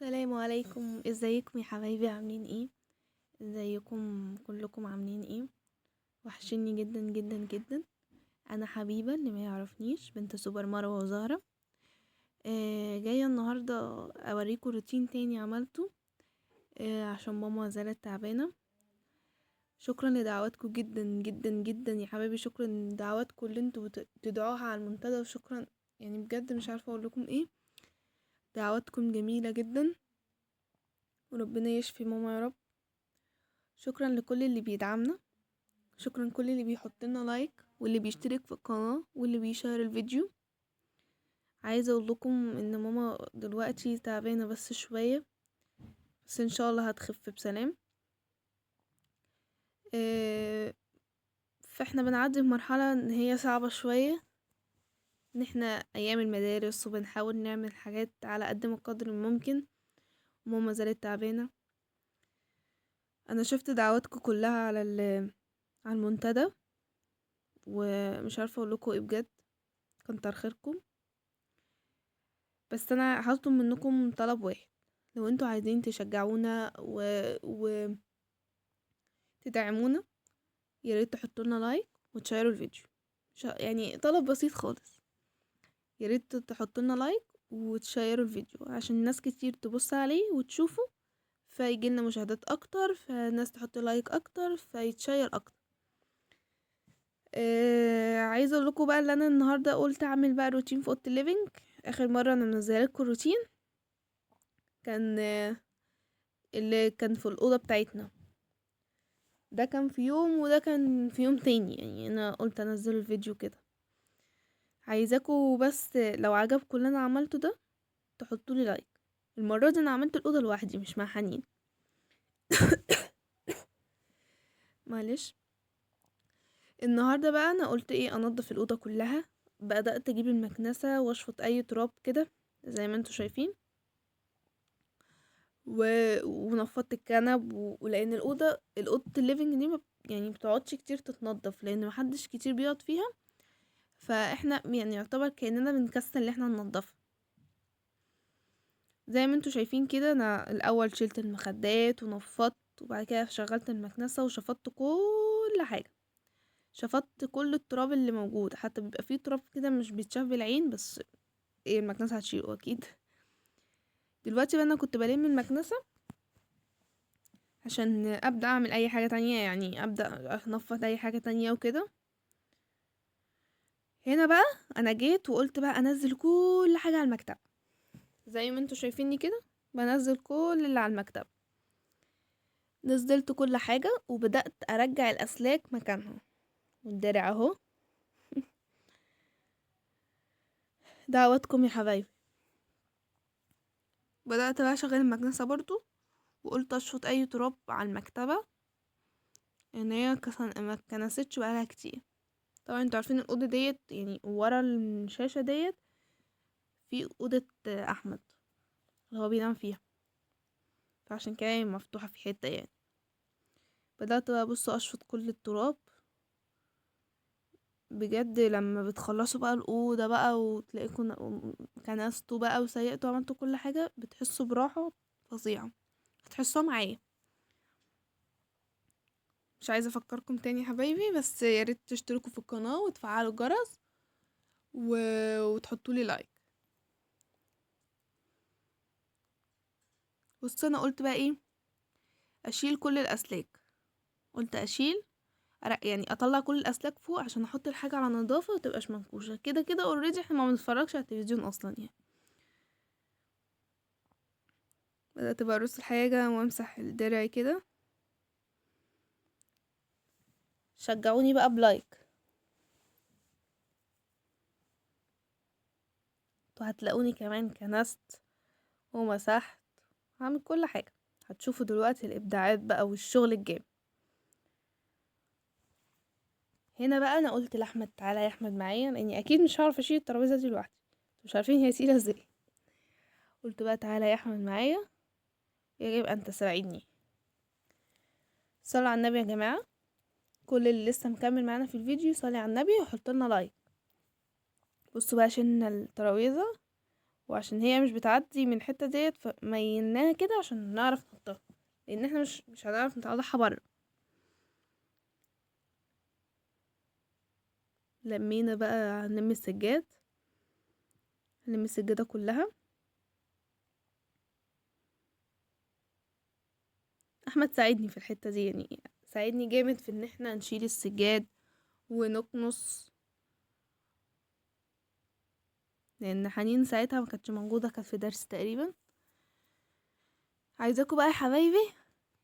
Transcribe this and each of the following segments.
السلام عليكم، ازيكم يا حبايبي؟ عاملين ايه؟ ازيكم كلكم؟ عاملين ايه؟ وحشني جدا جدا جدا. انا حبيبه اللي ما يعرفنيش، بنت سوبر مروه وزهره. جايه النهارده اوريكم روتين تاني عملته عشان ماما زالت تعبانه. شكرا لدعواتكم جدا جدا جدا يا حبايبي، شكرا لدعواتكم اللي انتوا بتدعوها على المنتدى، وشكرا يعني بجد مش عارفه اقول لكم ايه. دعواتكم جميله جدا، وربنا يشفي ماما يا رب. شكرا لكل اللي بيدعمنا، شكرا كل اللي بيحط لنا لايك، واللي بيشترك في القناة، واللي بيشير الفيديو. عايزة اقول لكم ان ماما دلوقتي تعبانة بس شوية، بس ان شاء الله هتخف بسلام. آه، فاحنا بنعدي بمرحلة ان هي صعبة شوية، ان احنا ايام المدارس وبنحاول نعمل حاجات على قد ما قدر الممكن. ماما زالت تعبانة. انا شفت دعواتكم كلها على المنتدى، ومش عارفة اقول لكم ايه بجد. كتر خيركم. بس انا هطلب منكم طلب واحد: لو انتوا عايزين تشجعونا تدعمونا، يا ريت تحطوا لنا لايك وتشيروا الفيديو. يعني طلب بسيط خالص، يا ريت تحطوا لنا لايك وتشيروا الفيديو عشان ناس كتير تبص عليه وتشوفه، فيجي لنا مشاهدات اكتر، فالناس تحط لايك اكتر، فيتشير اكتر. عايزه اقول لكم بقى اللي انا النهارده قلت اعمل بقى روتين في اوضه الليفينج. اخر مره انا منزله لكم روتين كان اللي كان في الاوضه بتاعتنا، ده كان في يوم وده كان في يوم تاني، يعني انا قلت انزل الفيديو كده. عايزاكوا بس لو عجبكم اللي انا عملته ده تحطوا لي لايك. المره دي انا عملت الاوضه لوحدي مش مع حنين. معلش. النهارده بقى انا قلت ايه، انضف الاوضه كلها. بدات اجيب المكنسه واشفط اي تراب كده زي ما انتوا شايفين، و... ونفضت الكنب ولان الاوضه الليفينج دي يعني بتقعدش كتير تتنضف لان محدش كتير بيقعد فيها، فاحنا يعني يعتبر كأننا بنكسل ان احنا ننضفها. زي ما انتوا شايفين كده، انا الاول شلت المخدات ونفضت، وبعد كده شغلت المكنسة وشفطت كل حاجة. شفطت كل التراب اللي موجود، حتى بيبقى فيه تراب كده مش بيتشاف بالعين، بس ايه المكنسة هتشيله اكيد. دلوقتي بقى انا كنت بلم المكنسة عشان ابدأ اعمل اي حاجة تانية، يعني ابدأ انفض اي حاجة تانية وكده. هنا بقى انا جيت وقلت بقى انزل كل حاجة على المكتب. زي ما انتوا شايفيني كده بنزل كل اللي على المكتب. نزلت كل حاجة وبدأت ارجع الاسلاك مكانها، والدرع اهو. دعواتكم يا حبايبي. بدأت بقى اشغل المكنسة برضو، وقلت اشفط اي تراب على المكتبة، ان هي ما كنستش بقالها كتير. طبعا انتوا عارفين الأوضة ديت، يعني ورا الشاشة ديت في أوضة احمد اللي هو بينام فيها، فعشان كده هي مفتوحة في حتة يعني. بدأت بقى بص اشفط كل التراب. بجد لما بتخلصوا بقى الأوضة بقى وتلاقيكوا كنستوا بقى وسيقتوا وعملتوا كل حاجة، بتحسوا براحة فظيعة، هتحسوها معايا. مش عايزة افكركم تاني يا حبايبي، بس يا ريت تشتركوا في القناة وتفعلوا الجرس وتحطوا لي لايك. بص انا قلت بقى ايه، اشيل كل الاسلاك. قلت اشيل يعني اطلع كل الاسلاك فوق عشان احط الحاجة على نظافة وتبقاش منكوشة. كده كده اوريدي احنا ما بنتفرجش على التلفزيون اصلا يعني. بدأت بقى ارص الحاجة وامسح الدرع كده. شجعوني بقى بلايك، وهتلاقوني كمان كنست ومسحت، هعمل كل حاجة. هتشوفوا دلوقتي الابداعات بقى والشغل الجامد. هنا بقى انا قلت لاحمد تعالى يا احمد معايا، لاني اكيد مش هعرف اشيل الترابيزه دي لوحدي، مش عارفين هي تقيله ازاي. قلت بقى تعالى يا احمد معايا، يجب ان تساعدني. صلوا على النبي يا جماعه، كل اللي لسه مكمل معانا في الفيديو صلي على النبي وحط لنا لايك. بصوا بقى شلنا الترابيزه وعشان هي مش بتعدي من الحتة ديت فميلناها كده عشان نعرف نحطها، لان احنا مش هنعرف نطلعها بره. لمينا بقى هنلم السجاد، هنلم السجادة كلها. احمد ساعدني في الحتة دي، يعني ساعدني جامد في ان احنا نشيل السجاد ونكنس، لان حنين ساعتها ما كانتش موجودة، كانت في درس تقريبا. عايزاكم بقى يا حبايبي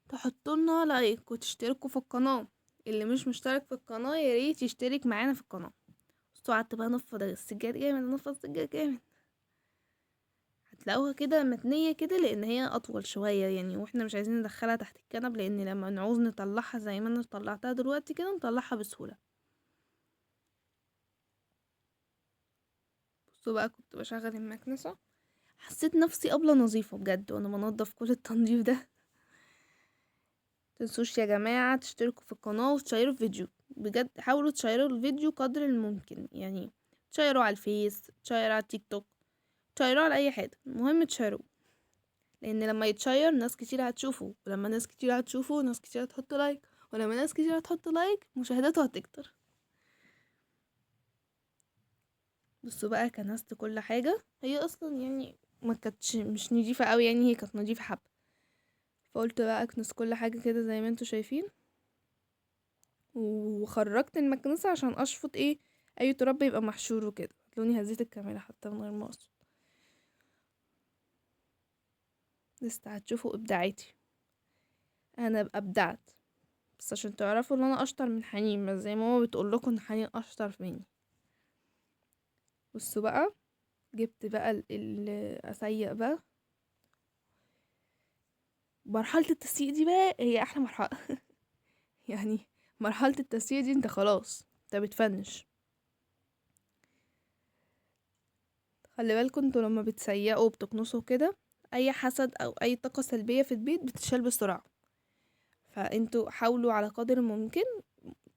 تحطوا لنا لايك وتشتركوا في القناة، اللي مش مشترك في القناة يا ريت يشترك معانا في القناة. بصوا قعدت بقى انفض السجاد جامد، انفض السجاد جامد. هتلاقوها كده متنية كده لان هي اطول شوية يعني، واحنا مش عايزين ندخلها تحت الكنب، لان لما نعوز نطلعها زي ما انا طلعتها دلوقتي كده نطلعها بسهولة. بصوا بقى كنت بشغل المكنسة، حسيت نفسي قبلة نظيفة بجد وانا بنضف كل التنظيف ده. تنسوش يا جماعة تشتركوا في القناة وتشيروا الفيديو، بجد حاولوا تشيروا الفيديو قدر الممكن، يعني تشيروا على الفيس، تشيروا على التيك توك، تشيروا على اي حاجة، المهم تشيروا، لان لما يتشير ناس كتير هتشوفه، ولما ناس كتير هتشوفه ناس كتير هتحط لايك، ولما ناس كتير هتحط لايك مشاهداته هتكتر. بصوا بقى كنست كل حاجة، هي اصلا يعني ما كانتش مش نضيفة قوي يعني، هي كانت نضيفة حبة، فقلت بقى اكنس كل حاجة كده زي ما انتوا شايفين. وخرجت المكنسة عشان اشفط اي تراب يبقى محشور وكده. هتلاقوني هزيت الكاميرا حتى من غير ما اقصد، لسه هتشوفوا ابداعاتي، انا ابدعت. بس عشان تعرفوا ان انا اشطر من حنين، بس زي ما ماما بتقول لكم ان حنين اشطر مني. بصوا بقى جبت بقى اسيق بقى. مرحلة التسييق دي بقى هي احلى مرحلة يعني مرحلة التسييق دي انت خلاص انت بتفنش. خلي بالكم انتوا لما بتسيقوا وبتكنسوا كده، اي حسد او اي طاقة سلبية في البيت بتتشال بسرعة، فانتوا حاولوا على قدر الممكن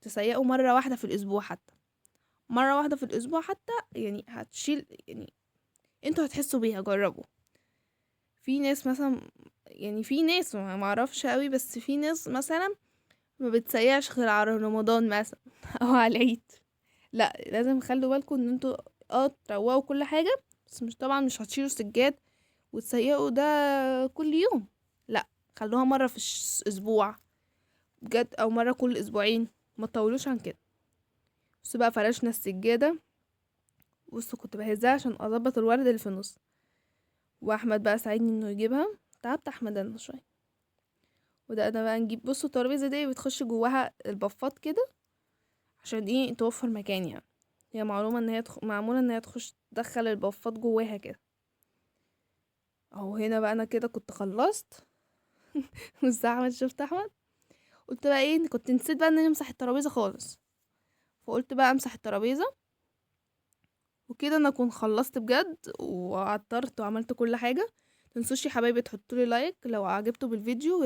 تسيقوا مرة واحدة في الاسبوع، حتى مرة واحدة في الاسبوع حتى يعني هتشيل يعني، انتوا هتحسوا بيها، جربوا. في ناس مثلا، يعني في ناس ما معرفش قوي، بس في ناس مثلا ما بتسيعش غير على رمضان مثلا او على العيد. لا لازم خلوا بالكم ان انتوا تروقوا كل حاجة، بس مش طبعا مش هتشيلوا سجاد وتسيقوا ده كل يوم، لا خلوها مرة في اسبوع بجد، او مرة كل اسبوعين، ما تطولوش عن كده. بصوا بقى فرشنا السجادة، بصوا كنت بهزها عشان اظبط الورد اللي في النص، واحمد بقى ساعدني انه يجيبها، تعبت احمد انا شويه. وده انا بقى نجيب، بصوا الترابيزه دي بتخش جواها البفات كده عشان توفر مكان يعني، هي معلومه ان هي معموله ان هي تدخل البفات جواها كده. اهو هنا بقى انا كده كنت خلصت بس احمد، شفت احمد، قلت بقى كنت نسيت بقى ان انا امسح الترابيزه خالص، فقلت بقى امسح الترابيزه وكده انا اكون خلصت بجد وعطرت وعملت كل حاجه. متنسوش يا حبايبي تحطولي لايك لو عجبتوا بالفيديو.